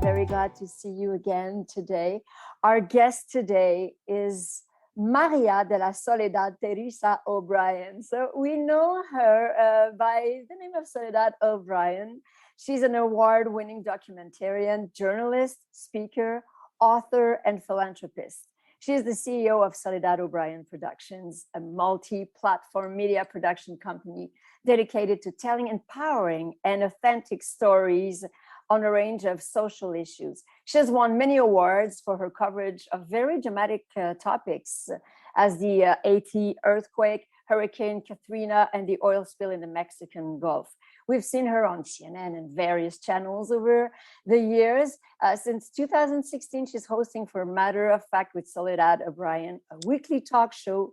very glad to see you again today. Our guest today is Maria de la Soledad Teresa O'Brien. So we know her by the name of Soledad O'Brien. She's an award-winning documentarian, journalist, speaker, author, and philanthropist. She is the CEO of Soledad O'Brien Productions, a multi-platform media production company dedicated to telling empowering and authentic stories on a range of social issues. She has won many awards for her coverage of very dramatic topics as the Haiti earthquake, Hurricane Katrina, and the oil spill in the Mexican Gulf. We've seen her on CNN and various channels over the years. Since 2016, she's hosting for Matter of Fact with Soledad O'Brien, a weekly talk show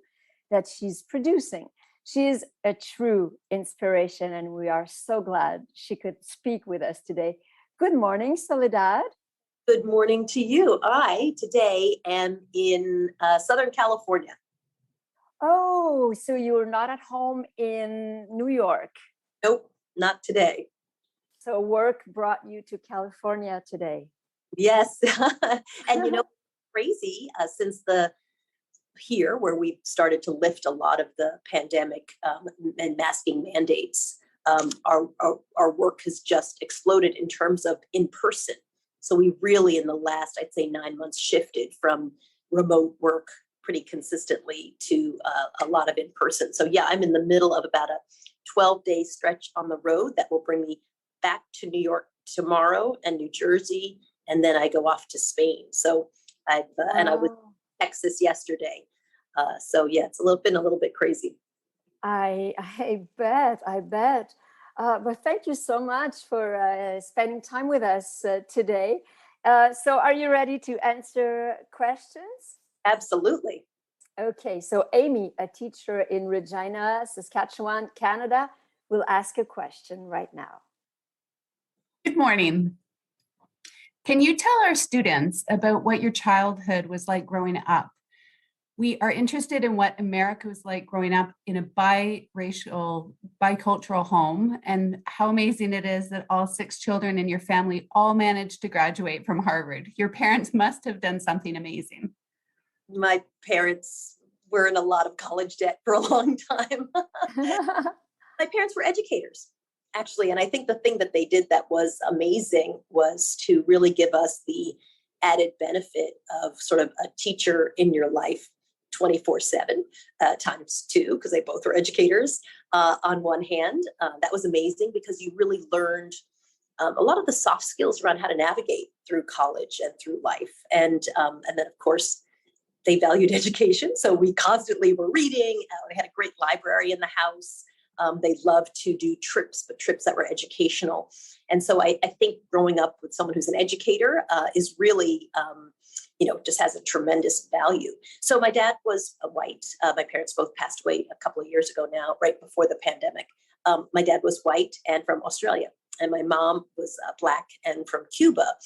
that she's producing. She is a true inspiration, and we are so glad she could speak with us today. Good morning, Soledad. Good morning to you. I today am in Southern California. Oh, so you're not at home in New York? Nope, not today. So work brought you to California today? Yes. And crazy since here where we started to lift a lot of the pandemic and masking mandates, our work has just exploded in terms of in person. So we really, in the last, I'd say 9 months, shifted from remote work pretty consistently to a lot of in person. So yeah, I'm in the middle of about a 12-day stretch on the road that will bring me back to New York tomorrow and New Jersey, and then I go off to Spain. So I was in Texas yesterday. So yeah, it's been a little bit crazy. I bet. But thank you so much for spending time with us today. So are you ready to answer questions? Absolutely. Okay, so Amy, a teacher in Regina, Saskatchewan, Canada, will ask a question right now. Good morning. Can you tell our students about what your childhood was like growing up? We are interested in what America was like growing up in a biracial, bicultural home, and how amazing it is that all 6 children in your family all managed to graduate from Harvard. Your parents must have done something amazing. My parents were in a lot of college debt for a long time. My parents were educators, actually. And I think the thing that they did that was amazing was to really give us the added benefit of sort of a teacher in your life 24/7 times 2, because they both were educators on one hand. That was amazing because you really learned a lot of the soft skills around how to navigate through college and through life. And then, of course, they valued education. So we constantly were reading. We had a great library in the house. They loved to do trips, but trips that were educational. And so I think growing up with someone who's an educator is really, just has a tremendous value. So my dad was white. My parents both passed away a couple of years ago now, right before the pandemic. My dad was white and from Australia, and my mom was Black and from Cuba.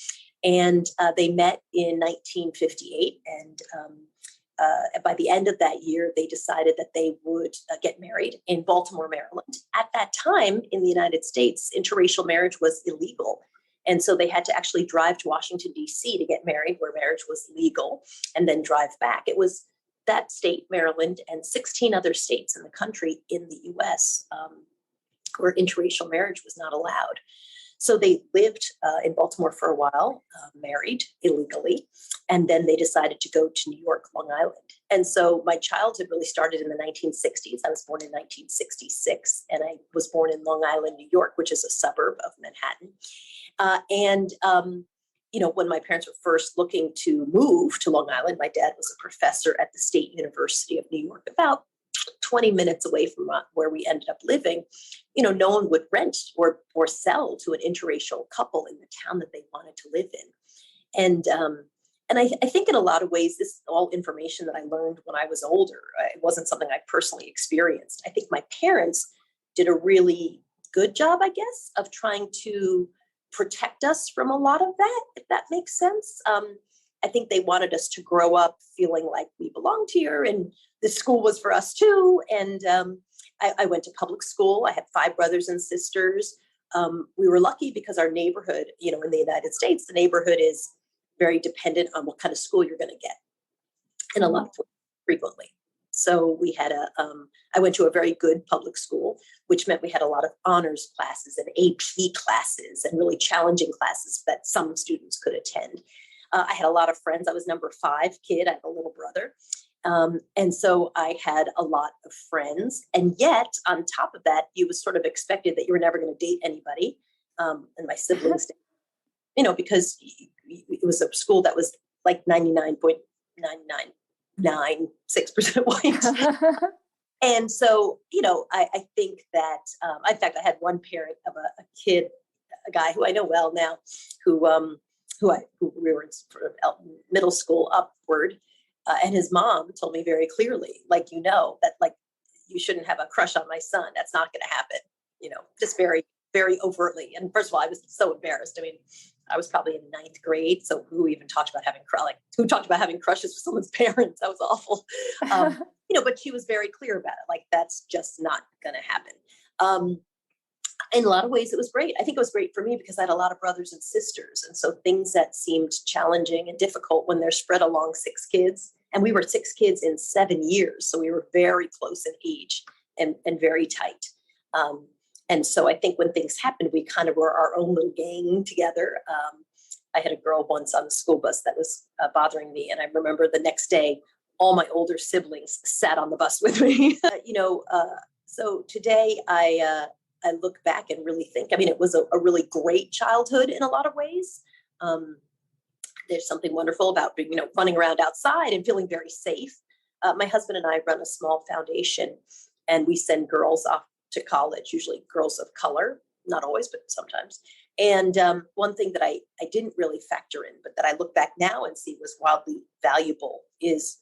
And they met in 1958. And by the end of that year, they decided that they would get married in Baltimore, Maryland. At that time in the United States, interracial marriage was illegal. And so they had to actually drive to Washington, D.C. to get married, where marriage was legal, and then drive back. It was that state, Maryland, and 16 other states in the country in the U.S. Where interracial marriage was not allowed. So they lived in Baltimore for a while, married illegally, and then they decided to go to New York, Long Island. And so my childhood really started in the 1960s. I was born in 1966, and I was born in Long Island, New York, which is a suburb of Manhattan. When my parents were first looking to move to Long Island, my dad was a professor at the State University of New York, about 20 minutes away from where we ended up living. No one would rent or sell to an interracial couple in the town that they wanted to live in. And I think in a lot of ways, this is all information that I learned when I was older. It wasn't something I personally experienced. I think my parents did a really good job, I guess, of trying to protect us from a lot of that, if that makes sense. I think they wanted us to grow up feeling like we belonged here and the school was for us too. And I went to public school. I had 5 brothers and sisters. we were lucky because our neighborhood, in the United States, the neighborhood is very dependent on what kind of school you're going to get, and a lot frequently. So we had I went to a very good public school, which meant we had a lot of honors classes and AP classes and really challenging classes that some students could attend. I had a lot of friends. I was number 5 kid. I have a little brother. And so I had a lot of friends. And yet, on top of that, you was sort of expected that you were never going to date anybody. And my siblings, because it was a school that was like 99.9996% white. And so, I think that, in fact, I had one parent of a kid, a guy who I know well now, who we were in sort of middle school upward. And his mom told me very clearly, that you shouldn't have a crush on my son. That's not going to happen, just very, very overtly. And first of all, I was so embarrassed. I mean, I was probably in 9th grade. So who even talked about who talked about having crushes with someone's parents? That was awful. But she was very clear about it. That's just not going to happen. In a lot of ways, it was great. I think it was great for me because I had a lot of brothers and sisters. And so things that seemed challenging and difficult when they're spread along 6 kids, and we were 6 kids in 7 years. So we were very close in age and very tight. And so I think when things happened, we kind of were our own little gang together. I had a girl once on the school bus that was bothering me. And I remember the next day, all my older siblings sat on the bus with me. So today I look back and really think, it was a really great childhood in a lot of ways. There's something wonderful about, running around outside and feeling very safe. My husband and I run a small foundation, and we send girls off to college, usually girls of color, not always, but sometimes. And one thing that I didn't really factor in, but that I look back now and see was wildly valuable is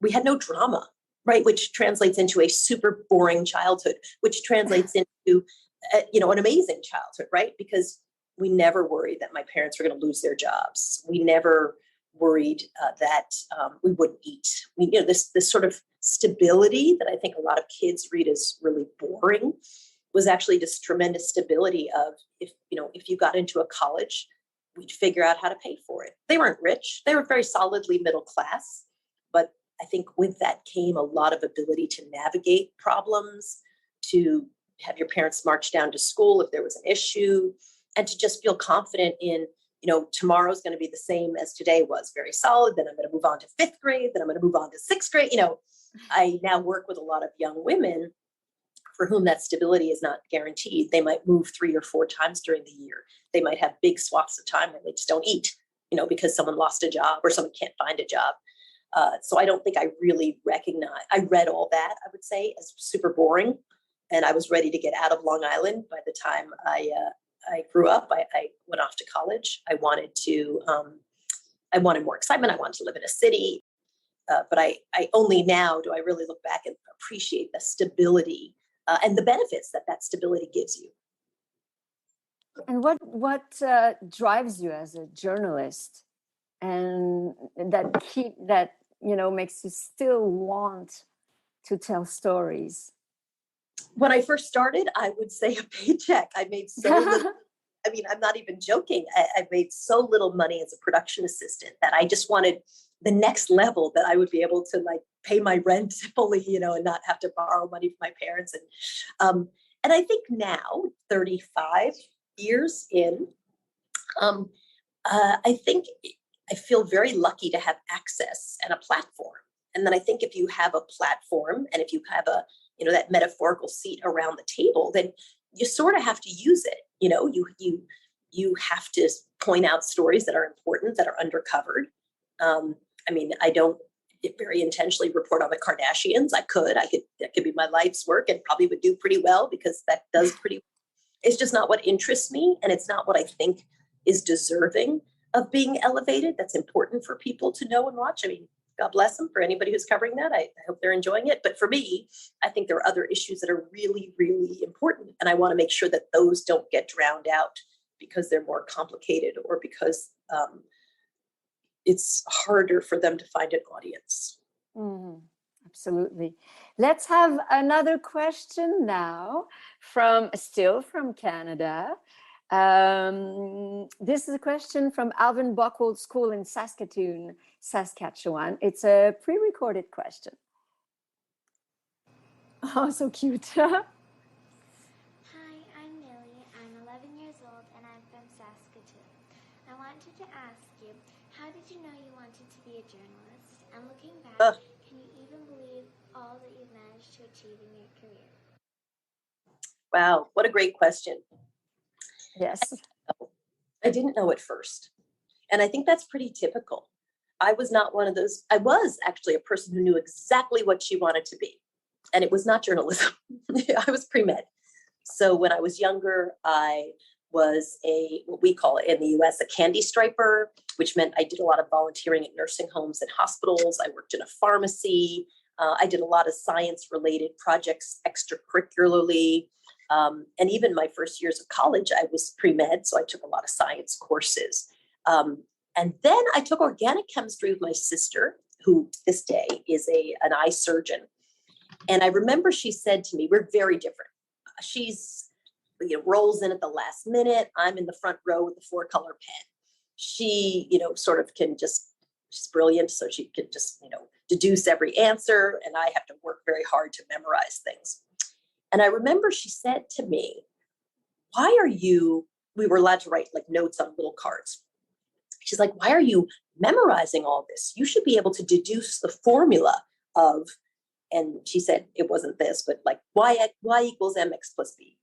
we had no drama, right? Which translates into a super boring childhood, which translates into, an amazing childhood, right? Because we never worried that my parents were going to lose their jobs. We never worried that we wouldn't eat. This sort of stability that I think a lot of kids read as really boring was actually this tremendous stability of if you got into a college, we'd figure out how to pay for it. They weren't rich. They were very solidly middle class. But I think with that came a lot of ability to navigate problems, to have your parents march down to school if there was an issue, and to just feel confident in, tomorrow's going to be the same as today was, very solid. Then I'm going to move on to 5th grade. Then I'm going to move on to 6th grade. I now work with a lot of young women for whom that stability is not guaranteed. They might move 3 or 4 times during the year. They might have big swaths of time where they just don't eat, because someone lost a job or someone can't find a job. So I don't think I really I read all that, I would say, as super boring. And I was ready to get out of Long Island by the time I grew up. I went off to college. I wanted more excitement. I wanted to live in a city. But I only now do I really look back and appreciate the stability and the benefits that stability gives you. And what drives you as a journalist, and that makes you still want to tell stories? When I first started, I would say a paycheck. I made so little. I'm not even joking. I made so little money as a production assistant that I just wanted the next level, that I would be able to pay my rent fully, and not have to borrow money from my parents. And I think now, 35 years in, I think I feel very lucky to have access and a platform. And then I think if you have a platform and if you have that metaphorical seat around the table, then you sort of have to use it. You have to point out stories that are important, that are undercovered. I don't very intentionally report on the Kardashians. That could be my life's work and probably would do pretty well because that does pretty. It's just not what interests me. And it's not what I think is deserving of being elevated. That's important for people to know and watch. God bless them for anybody who's covering that. I hope they're enjoying it. But for me, I think there are other issues that are really, really important. And I want to make sure that those don't get drowned out because they're more complicated or because it's harder for them to find an audience. Mm-hmm. Absolutely. Let's have another question now still from Canada. This is a question from Alvin Buckle School in Saskatoon, Saskatchewan. It's a pre-recorded question. Oh, so cute. Hi, I'm Millie. I'm 11 years old and I'm from Saskatoon. I wanted to ask you, how did you know you wanted to be a journalist? And looking back, can you even believe all that you've managed to achieve in your career? Wow, what a great question. Yes. I didn't know at first. And I think that's pretty typical. I was not one of those. I was actually a person who knew exactly what she wanted to be. And it was not journalism. I was pre-med. So when I was younger, I was what we call it in the US, a candy striper, which meant I did a lot of volunteering at nursing homes and hospitals. I worked in a pharmacy. I did a lot of science-related projects extracurricularly. And even my first years of college, I was pre-med, so I took a lot of science courses. And then I took organic chemistry with my sister, who to this day is an eye surgeon. And I remember she said to me, we're very different. She's rolls in at the last minute. I'm in the front row with the 4-color pen. She, sort of she's brilliant. So she can just, deduce every answer. And I have to work very hard to memorize things. And I remember she said to me, we were allowed to write like notes on little cards. She's like, why are you memorizing all this? You should be able to deduce the formula of, and she said, it wasn't this, but like y equals mx plus b.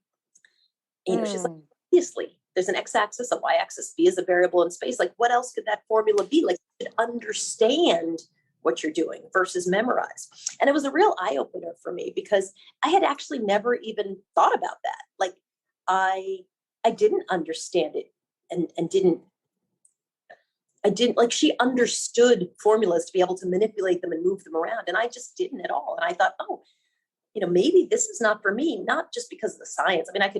She's like, obviously, there's an x-axis, a y-axis, b is a variable in space. Like, what else could that formula be? Like, you should understand what you're doing versus memorize. And it was a real eye-opener for me because I had actually never even thought about that. Like, I didn't understand it and didn't like, she understood formulas to be able to manipulate them and move them around. And I just didn't at all. And I thought, maybe this is not for me, not just because of the science. I mean, I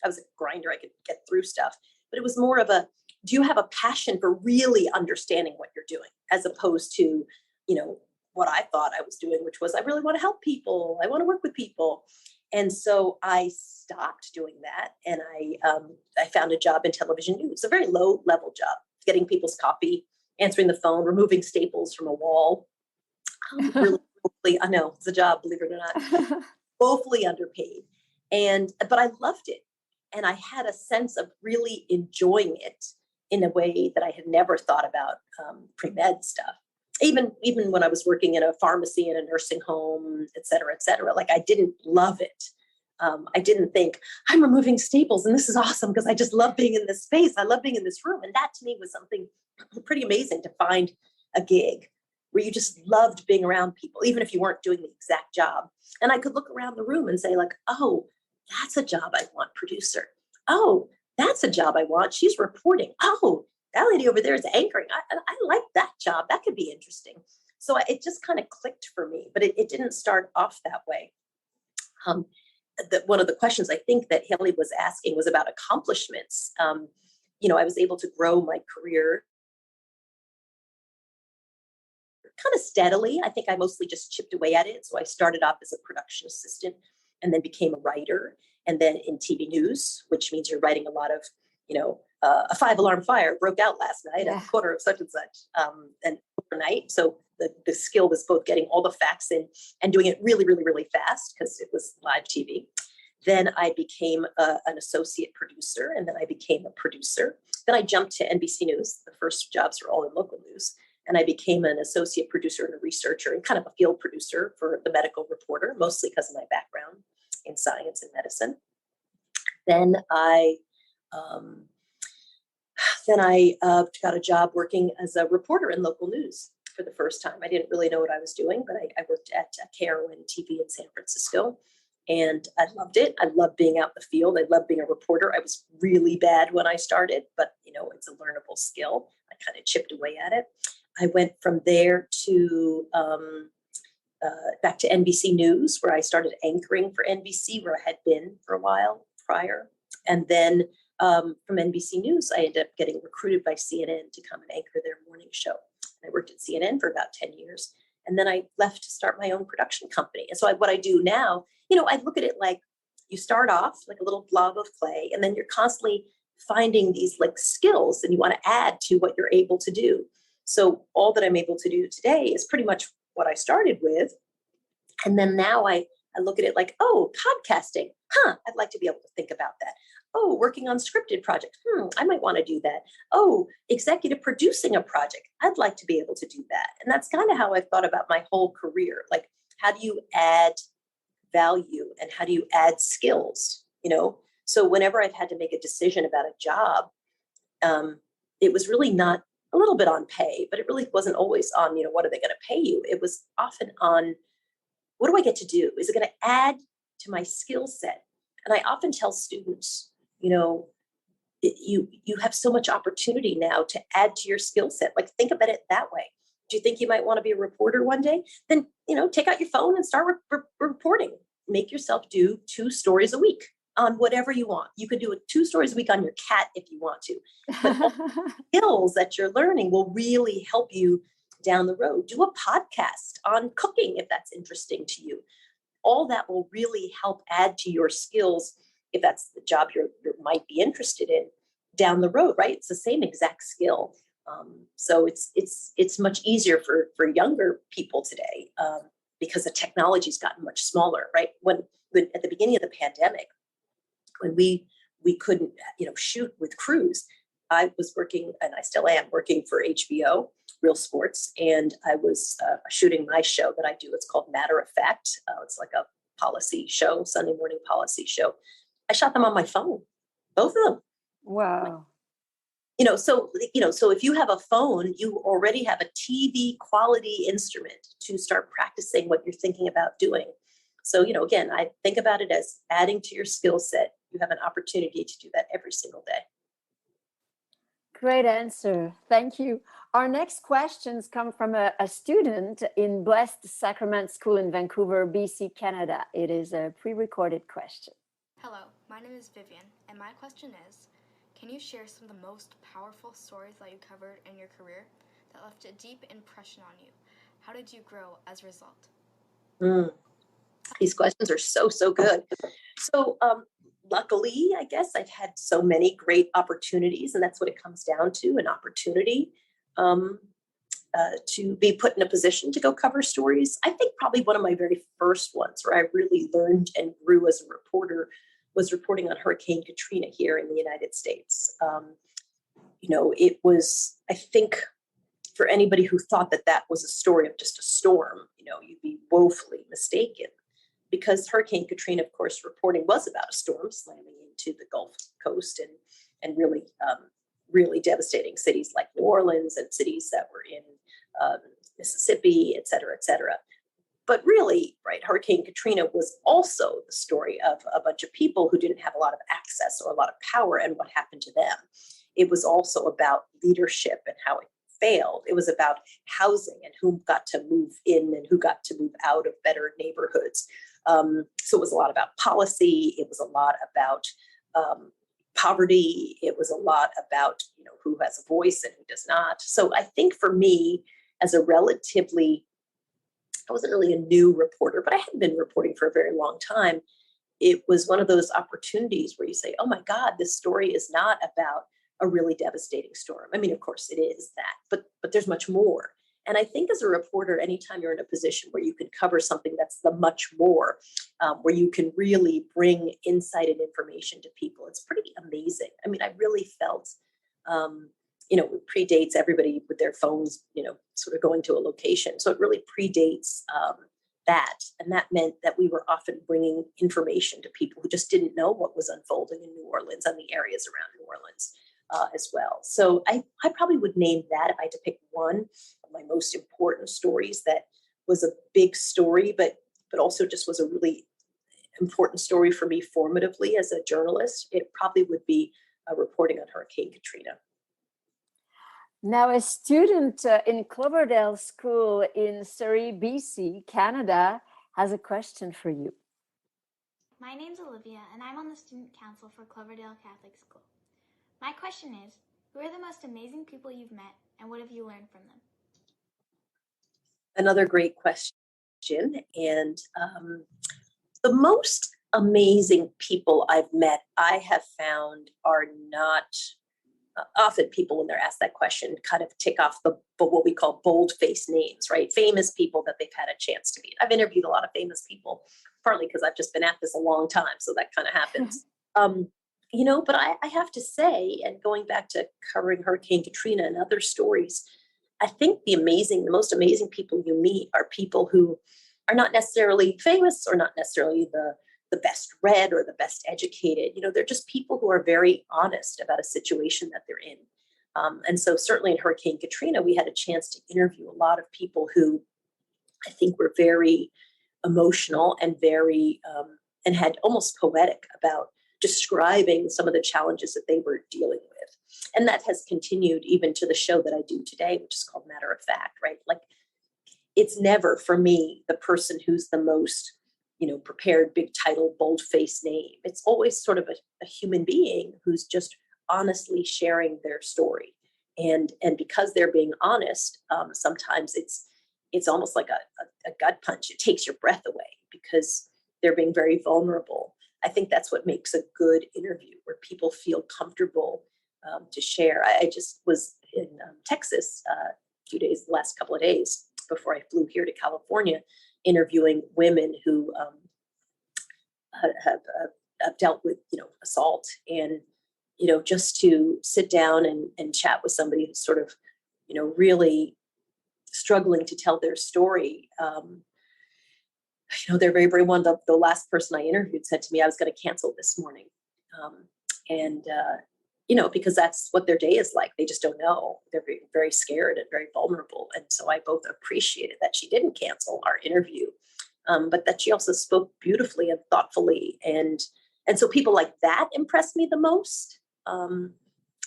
was a grinder, I could get through stuff, but it was more of do you have a passion for really understanding what you're doing as opposed to, what I thought I was doing, which was I really want to help people. I want to work with people. And so I stopped doing that. And I found a job in television news, a very low level job, getting people's coffee, answering the phone, removing staples from a wall. Really, I know it's a job, believe it or not, woefully underpaid. But I loved it. And I had a sense of really enjoying it in a way that I had never thought about pre-med stuff. Even when I was working in a pharmacy, in a nursing home, et cetera, like I didn't love it. I didn't think I'm removing staples and this is awesome because I just love being in this space. I love being in this room. And that to me was something pretty amazing, to find a gig where you just loved being around people, even if you weren't doing the exact job. And I could look around the room and say like, oh, that's a job I want, producer. Oh, that's a job I want. She's reporting. Oh, that lady over there is anchoring. I like that job. That could be interesting. So it just kind of clicked for me, but it didn't start off that way. One of the questions I think that Haley was asking was about accomplishments. I was able to grow my career kind of steadily. I think I mostly just chipped away at it. So I started off as a production assistant and then became a writer, and then in TV news, which means you're writing a lot of, a 5-alarm fire broke out last night at a quarter of such and such, and overnight. So the skill was both getting all the facts in and doing it really, really, really fast because it was live TV. Then I became an associate producer, and then I became a producer. Then I jumped to NBC News. The first jobs were all in local news. And I became an associate producer and a researcher and kind of a field producer for the medical reporter, mostly because of my background in science and medicine. Then I got a job working as a reporter in local news for the first time. I didn't really know what I was doing, but I worked at KRON TV in San Francisco, and I loved it. I loved being out in the field. I loved being a reporter. I was really bad when I started, but it's a learnable skill. I kind of chipped away at it. I went from there to back to NBC News, where I started anchoring for NBC, where I had been for a while prior. And then from NBC News, I ended up getting recruited by CNN to come and anchor their morning show. And I worked at CNN for about 10 years. And then I left to start my own production company. And so what I do now, I look at it like you start off like a little blob of clay, and then you're constantly finding these like skills and you want to add to what you're able to do. So all that I'm able to do today is pretty much what I started with. And then now I look at it like, oh, podcasting. I'd like to be able to think about that. Oh, working on scripted projects. I might want to do that. Oh, executive producing a project. I'd like to be able to do that. And that's kind of how I've thought about my whole career. Like, how do you add value and how do you add skills? So whenever I've had to make a decision about a job, it was really not a little bit on pay, but it really wasn't always on, what are they going to pay you? It was often on, what do I get to do? Is it going to add to my skill set? And I often tell students, you have so much opportunity now to add to your skill set. Like, think about it that way. Do you think you might want to be a reporter one day? Then, take out your phone and start reporting. Make yourself do 2 stories a week on whatever you want. You could do 2 stories a week on your cat if you want to. But all the skills that you're learning will really help you down the road. Do a podcast on cooking if that's interesting to you. All that will really help add to your skills if that's the job you might be interested in down the road, right? It's the same exact skill. So it's much easier for younger people today because the technology's gotten much smaller, right? When at the beginning of the pandemic, when we couldn't shoot with crews, I was working, and I still am working for HBO, Real Sports, and I was shooting my show that I do. It's called Matter of Fact. It's like a policy show, Sunday morning policy show. I shot them on my phone, both of them. Wow. So if you have a phone, you already have a TV quality instrument to start practicing what you're thinking about doing. So, again, I think about it as adding to your skill set. You have an opportunity to do that every single day. Great answer. Thank you. Our next questions come from a student in Blessed Sacrament School in Vancouver, BC, Canada. It is a pre-recorded question. Hello, my name is Vivian, and my question is, can you share some of the most powerful stories that you covered in your career that left a deep impression on you? How did you grow as a result? These questions are so good. So luckily, I guess I've had so many great opportunities, and that's what it comes down to, an opportunity to be put in a position to go cover stories. I think probably one of my very first ones where I really learned and grew as a reporter was reporting on Hurricane Katrina here in the United States. It was, I think, for anybody who thought that was a story of just a storm, you'd be woefully mistaken. Because Hurricane Katrina, of course, reporting was about a storm slamming into the Gulf Coast and really, really devastating cities like New Orleans and cities that were in Mississippi, et cetera, et cetera. But really, right, Hurricane Katrina was also the story of a bunch of people who didn't have a lot of access or a lot of power and what happened to them. It was also about leadership and how it failed. It was about housing and who got to move in and who got to move out of better neighborhoods. So it was a lot about policy. It was a lot about poverty. It was a lot about, who has a voice and who does not. So I think for me, as a relatively, I wasn't really a new reporter, but I hadn't been reporting for a very long time. It was one of those opportunities where you say, oh my God, this story is not about a really devastating storm. I mean, of course it is that, but there's much more. And I think as a reporter, anytime you're in a position where you can cover something that's the much more, where you can really bring insight and information to people, it's pretty amazing. I mean, I really felt, it predates everybody with their phones, sort of going to a location. So it really predates that. And that meant that we were often bringing information to people who just didn't know what was unfolding in New Orleans and the areas around New Orleans. As well. So I probably would name that if I had to pick one of my most important stories that was a big story, but also just was a really important story for me formatively as a journalist. It probably would be reporting on Hurricane Katrina. Now, a student in Cloverdale School in Surrey, BC, Canada, has a question for you. My name's Olivia, and I'm on the student council for Cloverdale Catholic School. My question is, who are the most amazing people you've met, and what have you learned from them? Another great question. And the most amazing people I've met, I have found are not often people when they're asked that question kind of tick off the what we call bold-faced names, right? Famous people that they've had a chance to meet. I've interviewed a lot of famous people, partly because I've just been at this a long time, so that kind of happens. But I have to say, and going back to covering Hurricane Katrina and other stories, I think the most amazing people you meet are people who are not necessarily famous or not necessarily the best read or the best educated. They're just people who are very honest about a situation that they're in. And so certainly in Hurricane Katrina, we had a chance to interview a lot of people who I think were very emotional and very, and had almost poetic about describing some of the challenges that they were dealing with. And that has continued even to the show that I do today, which is called Matter of Fact, right? Like, it's never for me the person who's the most prepared, big title, bold-faced name. It's always sort of a human being who's just honestly sharing their story. And because they're being honest, sometimes it's almost like a gut punch. It takes your breath away because they're being very vulnerable. I think that's what makes a good interview, where people feel comfortable to share. I just was in Texas the last couple of days before I flew here to California, interviewing women who have dealt with, assault, and, just to sit down and chat with somebody who's sort of, really struggling to tell their story. They're very, very one. The last person I interviewed said to me, I was going to cancel this morning. Because that's what their day is like. They just don't know. They're very, very scared and very vulnerable. And so I both appreciated that she didn't cancel our interview, but that she also spoke beautifully and thoughtfully. And so people like that impress me the most.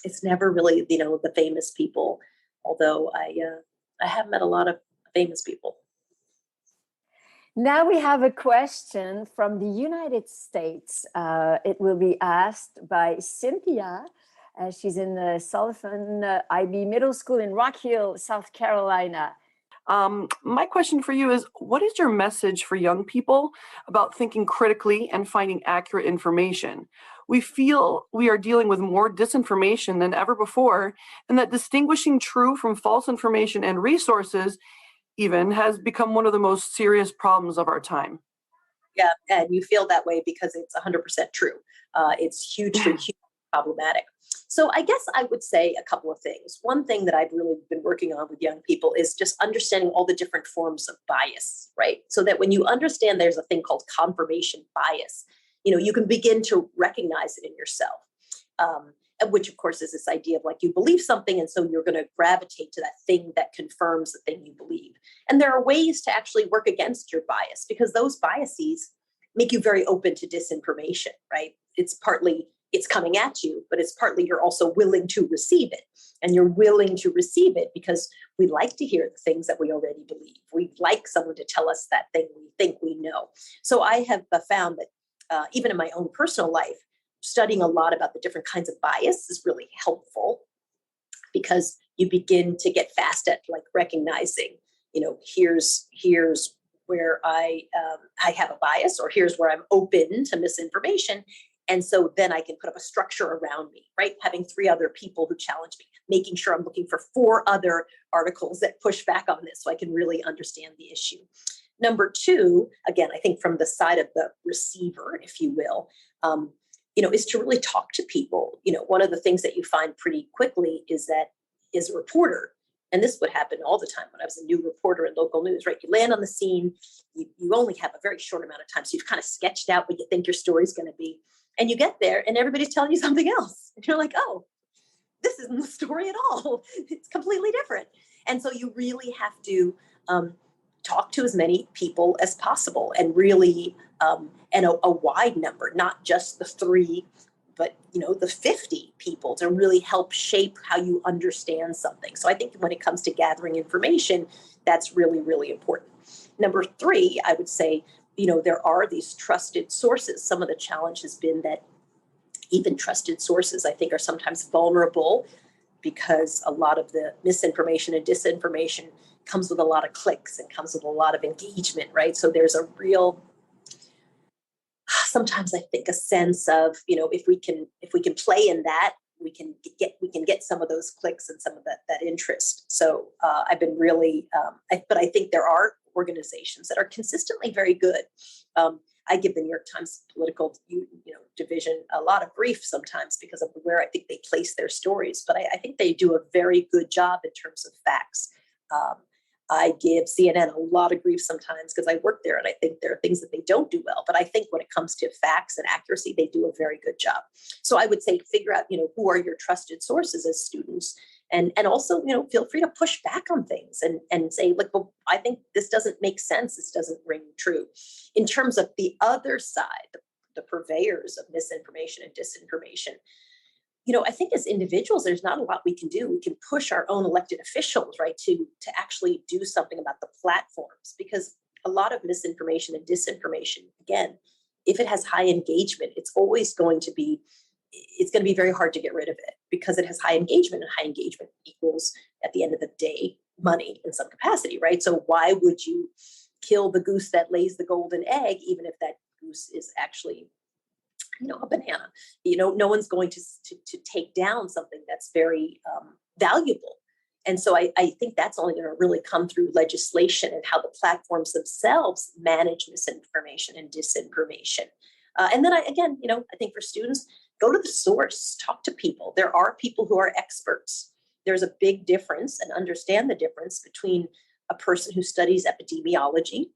It's never really, the famous people, although I have met a lot of famous people. Now we have a question from the United States. It will be asked by Cynthia. She's in the Sullivan IB Middle School in Rock Hill, South Carolina. My question for you is, what is your message for young people about thinking critically and finding accurate information? We feel we are dealing with more disinformation than ever before, and that distinguishing true from false information and resources even has become one of the most serious problems of our time. Yeah, and you feel that way because it's 100% true. It's hugely problematic. So I guess I would say a couple of things. One thing that I've really been working on with young people is just understanding all the different forms of bias, right? So that when you understand there's a thing called confirmation bias, you can begin to recognize it in yourself. Which of course is this idea of like you believe something, and so you're going to gravitate to that thing that confirms the thing you believe. And there are ways to actually work against your bias, because those biases make you very open to disinformation, right? It's coming at you, but it's partly you're also willing to receive it. And you're willing to receive it because we like to hear the things that we already believe. We'd like someone to tell us that thing we think we know. So I have found that even in my own personal life, studying a lot about the different kinds of bias is really helpful, because you begin to get fast at like recognizing, here's where I have a bias, or here's where I'm open to misinformation. And so then I can put up a structure around me, right? Having 3 other people who challenge me, making sure I'm looking for 4 other articles that push back on this so I can really understand the issue. Number 2, again, I think from the side of the receiver, if you will, is to really talk to people. One of the things that you find pretty quickly is that as a reporter, and this would happen all the time when I was a new reporter in local news, right? You land on the scene, you only have a very short amount of time. So you've kind of sketched out what you think your story is going to be. And you get there and everybody's telling you something else. And you're like, oh, this isn't the story at all. It's completely different. And so you really have to talk to as many people as possible, and really, and a wide number, not just the 3, but the 50 people, to really help shape how you understand something. So I think when it comes to gathering information, that's really, really important. Number 3, I would say, there are these trusted sources. Some of the challenge has been that even trusted sources, I think, are sometimes vulnerable because a lot of the misinformation and disinformation comes with a lot of clicks and comes with a lot of engagement, right? So there's a real, sometimes I think, a sense of, if we can play in that, we can get some of those clicks and some of that interest. So I've been really, but I think there are organizations that are consistently very good. I give the New York Times political division a lot of grief sometimes because of where I think they place their stories, but I think they do a very good job in terms of facts. I give CNN a lot of grief sometimes because I work there and I think there are things that they don't do well. But I think when it comes to facts and accuracy, they do a very good job. So I would say figure out, who are your trusted sources as students. And also, feel free to push back on things and say, like, well, I think this doesn't make sense. This doesn't ring true. In terms of the other side, the purveyors of misinformation and disinformation, I think as individuals, there's not a lot we can do. We can push our own elected officials, right, to actually do something about the platforms, because a lot of misinformation and disinformation, again, if it has high engagement, it's going to be very hard to get rid of it because it has high engagement, and high engagement equals, at the end of the day, money in some capacity, right? So why would you kill the goose that lays the golden egg, even if that goose is actually a banana? No one's going to take down something that's very valuable. And so I think that's only going to really come through legislation and how the platforms themselves manage misinformation and disinformation. And then I think for students, go to the source, talk to people. There are people who are experts. There's a big difference, and understand the difference between a person who studies epidemiology,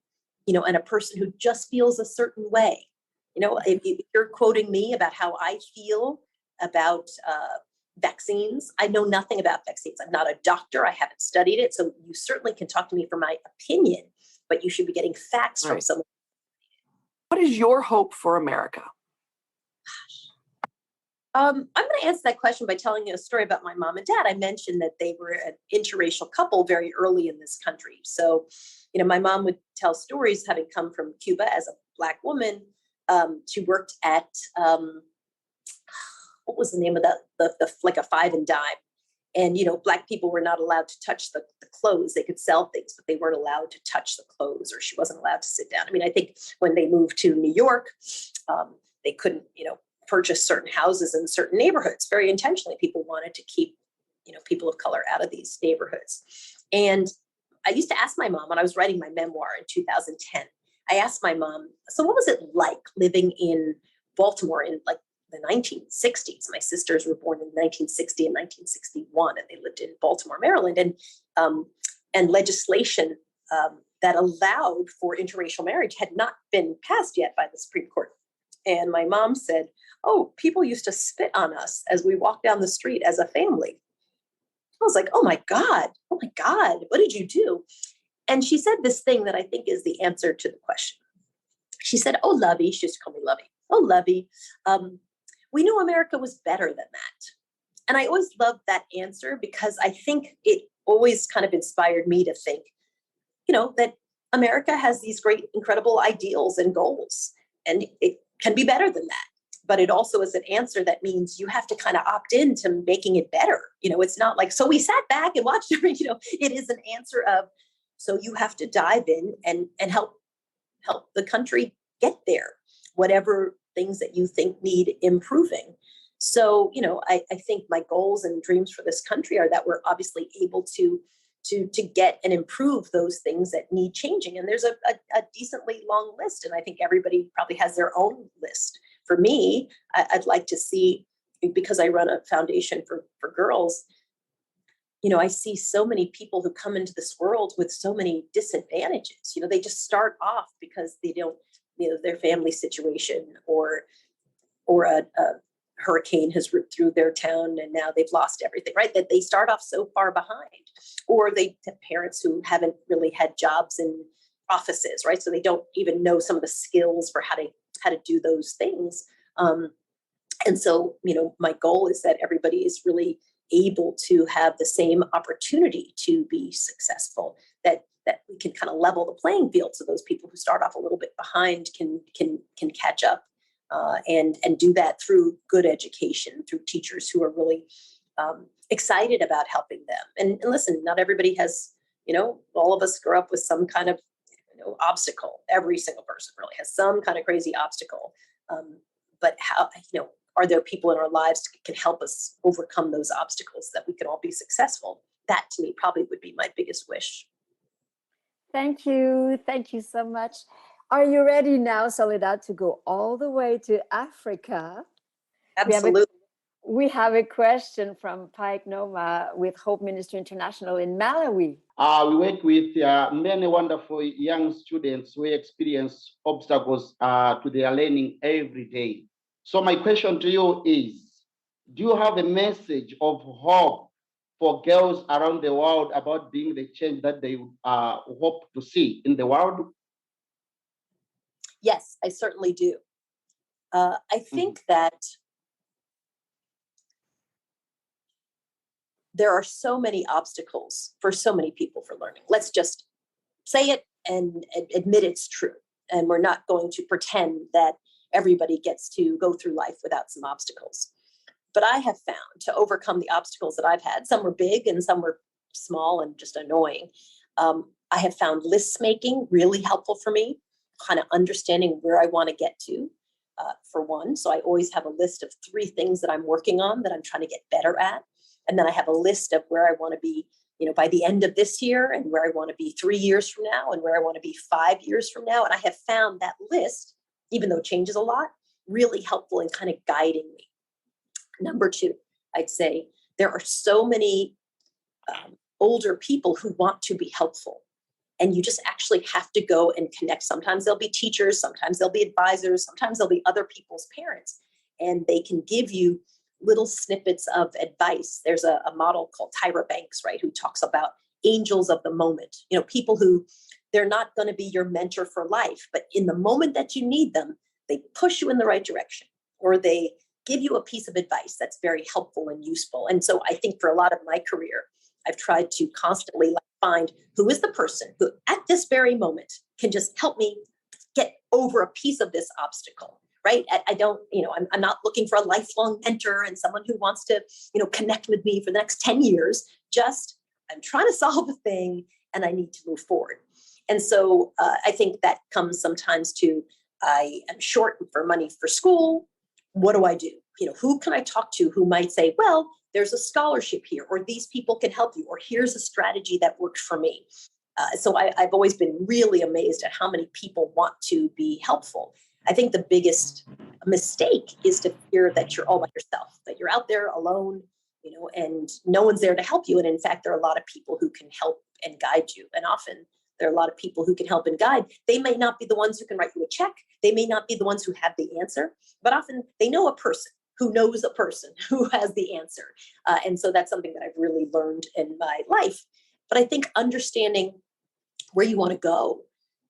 and a person who just feels a certain way. If you're quoting me about how I feel about vaccines, I know nothing about vaccines. I'm not a doctor. I haven't studied it. So you certainly can talk to me for my opinion, but you should be getting facts from someone. What is your hope for America? I'm going to answer that question by telling you a story about my mom and dad. I mentioned that they were an interracial couple very early in this country. So, my mom would tell stories having come from Cuba as a Black woman. She worked at, what was the name of the like a five and dime. And, Black people were not allowed to touch the clothes. They could sell things, but they weren't allowed to touch the clothes, or she wasn't allowed to sit down. I mean, I think when they moved to New York, they couldn't, purchase certain houses in certain neighborhoods. Very intentionally, people wanted to keep, people of color out of these neighborhoods. And I used to ask my mom when I was writing my memoir in 2010, I asked my mom, so what was it like living in Baltimore in like the 1960s? My sisters were born in 1960 and 1961, and they lived in Baltimore, Maryland. And legislation that allowed for interracial marriage had not been passed yet by the Supreme Court. And my mom said, oh, people used to spit on us as we walked down the street as a family. I was like, oh my God, what did you do? And she said this thing that I think is the answer to the question. She said, oh, Lovey, she used to call me Lovey. Oh, Lovey, we knew America was better than that. And I always loved that answer because I think it always kind of inspired me to think, that America has these great, incredible ideals and goals, and it can be better than that. But it also is an answer that means you have to kind of opt into making it better. It's not like, so we sat back and watched it is an answer of, so you have to dive in and help the country get there, whatever things that you think need improving. So, I think my goals and dreams for this country are that we're obviously able to get and improve those things that need changing. And there's a decently long list. And I think everybody probably has their own list. For me, I'd like to see, because I run a foundation for girls, I see so many people who come into this world with so many disadvantages. They just start off because they don't, their family situation or a hurricane has ripped through their town and now they've lost everything, right? That they start off so far behind, or they have parents who haven't really had jobs in offices, right? So they don't even know some of the skills for how to do those things. And so, my goal is that everybody is really able to have the same opportunity to be successful, that we can kind of level the playing field so those people who start off a little bit behind can catch up, and do that through good education, through teachers who are really excited about helping them. And listen, not everybody has, all of us grow up with some kind of obstacle. Every single person really has some kind of crazy obstacle. But how, are there people in our lives that can help us overcome those obstacles that we can all be successful? That to me probably would be my biggest wish. Thank you. Thank you so much. Are you ready now, Soledad, to go all the way to Africa? Absolutely. We have a question from Pike Noma with Hope Ministry International in Malawi. We work with many wonderful young students who experience obstacles to their learning every day. So my question to you is, do you have a message of hope for girls around the world about being the change that they hope to see in the world? Yes, I certainly do. I think that there are so many obstacles for so many people for learning. Let's just say it and admit it's true. And we're not going to pretend that everybody gets to go through life without some obstacles. But I have found to overcome the obstacles that I've had, some were big and some were small and just annoying. I have found list making really helpful for me, kind of understanding where I want to get to, for one. So I always have a list of 3 things that I'm working on that I'm trying to get better at. And then I have a list of where I want to be, by the end of this year, and where I want to be 3 years from now, and where I want to be 5 years from now. And I have found that list, even though it changes a lot, really helpful in kind of guiding me. Number 2, I'd say there are so many older people who want to be helpful. And you just actually have to go and connect. Sometimes they'll be teachers, sometimes they'll be advisors, sometimes they'll be other people's parents. And they can give you little snippets of advice. There's a model called Tyra Banks, right, who talks about angels of the moment. People who, they're not going to be your mentor for life, but in the moment that you need them, they push you in the right direction, or they give you a piece of advice that's very helpful and useful. And so I think for a lot of my career, I've tried to constantly find who is the person who at this very moment can just help me get over a piece of this obstacle, right? I don't, I'm not looking for a lifelong mentor and someone who wants to, connect with me for the next 10 years. Just, I'm trying to solve a thing and I need to move forward. And so I think that comes sometimes to, I am short for money for school. What do I do? Who can I talk to who might say, well, there's a scholarship here, or these people can help you, or here's a strategy that worked for me. So I've always been really amazed at how many people want to be helpful. I think the biggest mistake is to fear that you're all by yourself, that you're out there alone, and no one's there to help you. And in fact, there are a lot of people who can help and guide you. And often there are a lot of people who can help and guide. They may not be the ones who can write you a check. They may not be the ones who have the answer, but often they know a person who knows a person who has the answer. And so that's something that I've really learned in my life. But I think understanding where you want to go,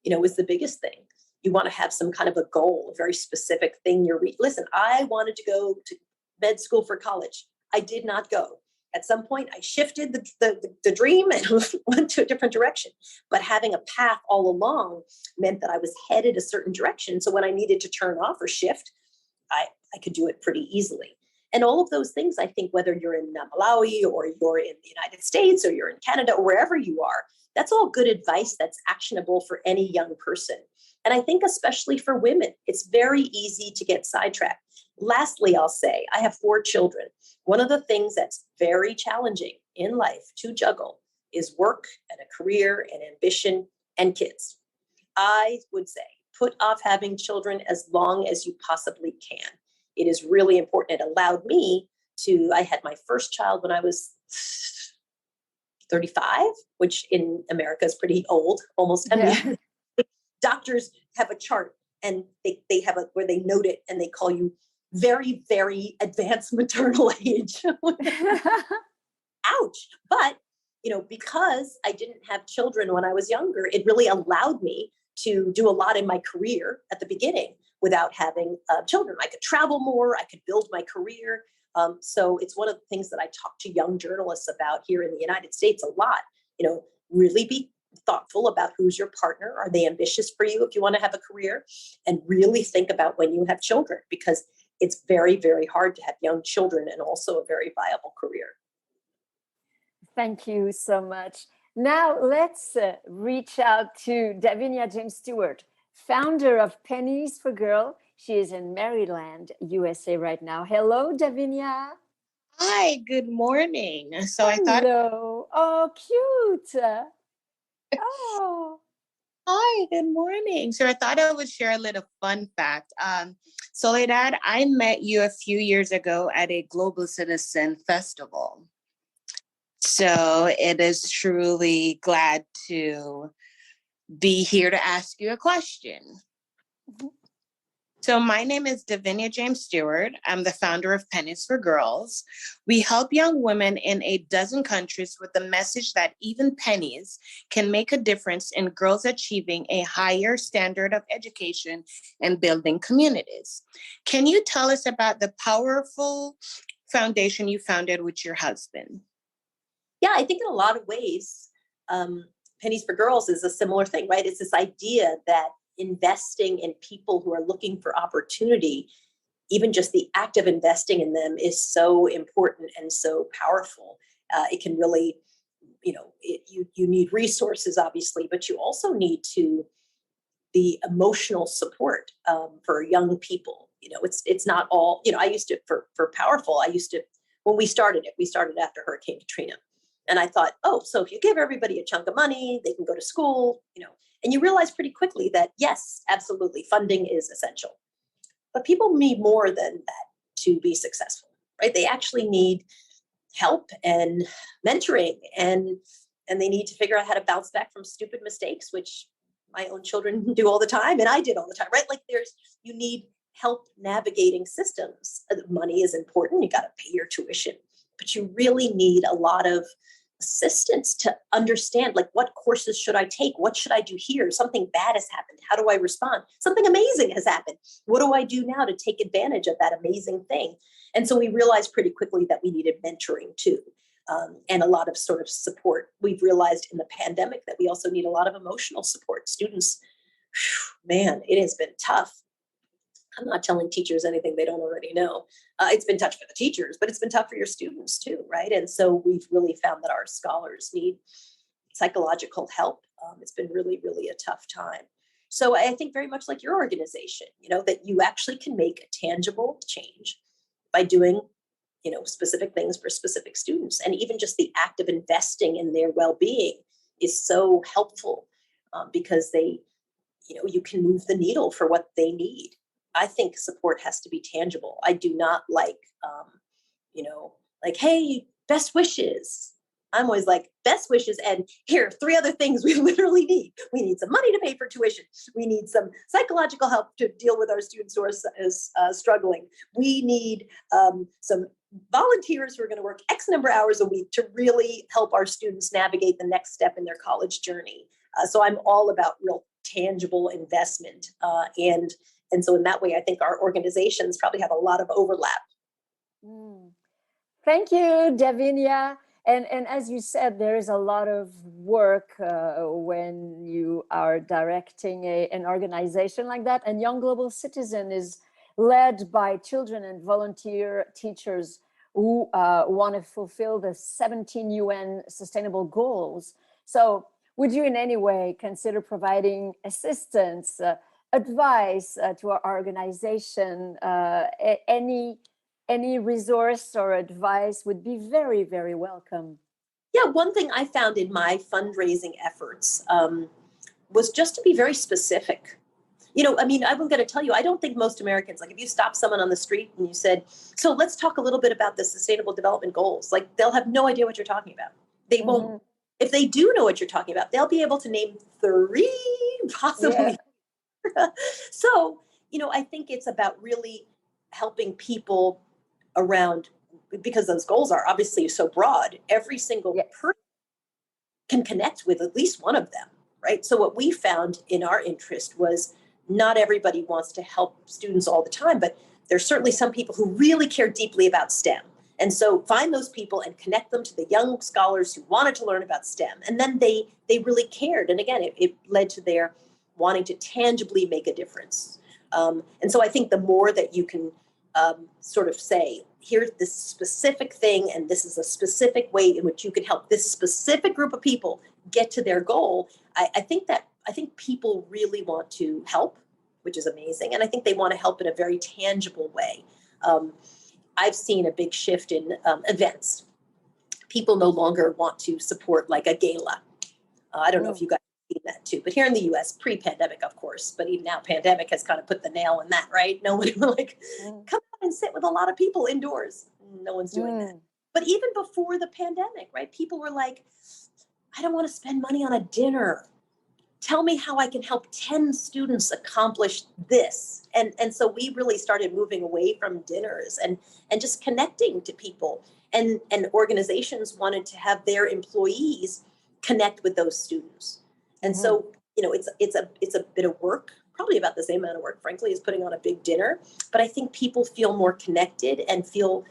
is the biggest thing. You want to have some kind of a goal, a very specific thing listen, I wanted to go to med school for college. I did not go. At some point, I shifted the dream and went to a different direction. But having a path all along meant that I was headed a certain direction. So when I needed to turn off or shift, I could do it pretty easily. And all of those things, I think, whether you're in Malawi or you're in the United States or you're in Canada or wherever you are, that's all good advice that's actionable for any young person. And I think especially for women, it's very easy to get sidetracked. Lastly, I'll say, I have 4 children. One of the things that's very challenging in life to juggle is work and a career and ambition and kids. I would say, put off having children as long as you possibly can. It is really important. It allowed me I had my first child when I was 35, which in America is pretty old, almost. Yeah. Doctors have a chart and they have where they note it and they call you very, very advanced maternal age. Ouch. But, because I didn't have children when I was younger, it really allowed me to do a lot in my career at the beginning without having children. I could travel more, I could build my career. So it's one of the things that I talk to young journalists about here in the United States a lot. Really be thoughtful about who's your partner. Are they ambitious for you if you want to have a career? And really think about when you have children, because it's very, very hard to have young children and also a very viable career. Thank you so much. Now let's reach out to Davina James Stewart, founder of Pennies for Girl. She is in Maryland, USA right now. Hello, Davina. Hi, good morning. So I thought, Hello. Oh, cute. Oh. hi, good morning. So I thought I would share a little fun fact. Soledad, I met you a few years ago at a Global Citizen Festival. So it is truly glad to be here to ask you a question. So my name is Davina James Stewart. I'm the founder of Pennies for Girls. We help young women in a dozen countries with the message that even pennies can make a difference in girls achieving a higher standard of education and building communities. Can you tell us about the powerful foundation you founded with your husband? Yeah, I think in a lot of ways, Pennies for Girls is a similar thing, right? It's this idea that investing in people who are looking for opportunity, even just the act of investing in them, is so important and so powerful. It can really, you need resources, obviously, but you also need the emotional support for young people. It's not all, I used to, for Powerful, when we started after Hurricane Katrina. And I thought, so if you give everybody a chunk of money, they can go to school, and you realize pretty quickly that, yes, absolutely, funding is essential. But people need more than that to be successful, right? They actually need help and mentoring, and they need to figure out how to bounce back from stupid mistakes, which my own children do all the time, and I did all the time, right? Like you need help navigating systems. Money is important. You got to pay your tuition, but you really need a lot of assistance to understand, like, what courses should I take? What should I do here? Something bad has happened. How do I respond? Something amazing has happened. What do I do now to take advantage of that amazing thing? And so we realized pretty quickly that we needed mentoring too, and a lot of sort of support. We've realized in the pandemic that we also need a lot of emotional support. Students, man, it has been tough. I'm not telling teachers anything they don't already know. It's been tough for the teachers, but it's been tough for your students too, right? And so we've really found that our scholars need psychological help. It's been really, really a tough time. So I think very much like your organization, that you actually can make a tangible change by doing, specific things for specific students. And even just the act of investing in their well-being is so helpful because you can move the needle for what they need. I think support has to be tangible. I do not like, hey, best wishes. I'm always like, best wishes, and here are 3 other things we literally need. We need some money to pay for tuition. We need some psychological help to deal with our students who are struggling. We need some volunteers who are going to work X number of hours a week to really help our students navigate the next step in their college journey. So I'm all about real tangible investment. And so in that way, I think our organizations probably have a lot of overlap. Thank you, Davina. And as you said, there is a lot of work when you are directing an organization like that. And Young Global Citizen is led by children and volunteer teachers who want to fulfill the 17 UN Sustainable Goals. So would you in any way consider providing assistance, advice to our organization? Any resource or advice would be very, very welcome. Yeah, one thing I found in my fundraising efforts was just to be very specific. I'm going to tell you, I don't think most Americans, like if you stop someone on the street and you said, so let's talk a little bit about the Sustainable Development Goals, like they'll have no idea what you're talking about. They won't. If they do know what you're talking about, they'll be able to name 3, possibly. Yeah. So, I think it's about really helping people around, because those goals are obviously so broad. Every single person can connect with at least one of them, right? So what we found in our interest was not everybody wants to help students all the time, but there's certainly some people who really care deeply about STEM. And so find those people and connect them to the young scholars who wanted to learn about STEM. And then they really cared. And again, it led to their wanting to tangibly make a difference. And so I think the more that you can sort of say, here's this specific thing, and this is a specific way in which you can help this specific group of people get to their goal. I think people really want to help, which is amazing. And I think they want to help in a very tangible way. I've seen a big shift in events. People no longer want to support like a gala. I don't know if you guys have seen that too, but here in the US, pre-pandemic, of course, but even now pandemic has kind of put the nail in that, right? Nobody will like, come out and sit with a lot of people indoors. No one's doing that. But even before the pandemic, right? People were like, I don't want to spend money on a dinner. Tell me how I can help 10 students accomplish this. And so we really started moving away from dinners and just connecting to people. And organizations wanted to have their employees connect with those students. And so, it's a bit of work, probably about the same amount of work, frankly, as putting on a big dinner. But I think people feel more connected and feel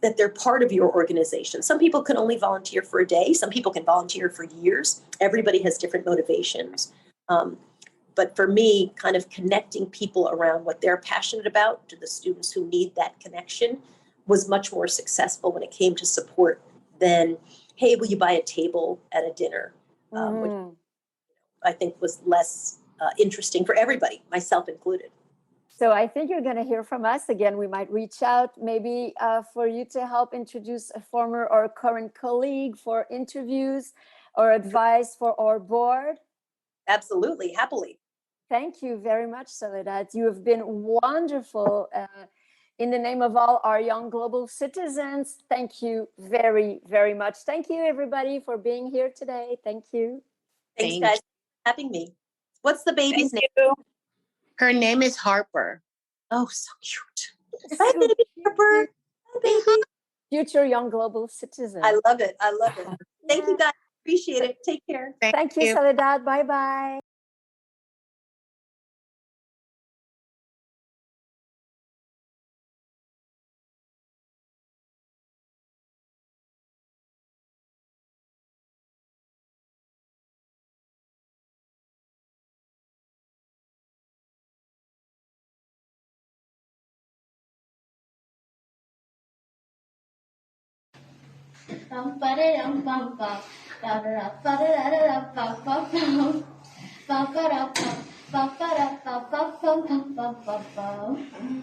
that they're part of your organization. Some people can only volunteer for a day. Some people can volunteer for years. Everybody has different motivations. But for me, kind of connecting people around what they're passionate about to the students who need that connection was much more successful when it came to support than, hey, will you buy a table at a dinner? Which I think was less interesting for everybody, myself included. So I think you're going to hear from us again. We might reach out maybe for you to help introduce a former or current colleague for interviews or advice for our board. Absolutely, happily. Thank you very much, Soledad. You have been wonderful. In the name of all our young global citizens, thank you very, very much. Thank you, everybody, for being here today. Thank you. Thanks, guys, for having me. What's the baby's name? Her name is Harper. Oh, so cute. Hi, baby Harper. Hi, baby. Future young global citizen. I love it. I love it. Thank you, guys. Appreciate it. Take care. Thank you, Soledad. Bye-bye. Bum ba da dum bum bum ba da ba da da da bum bum bum bum ba da bum ba da bum bum bum bum bum bum bum.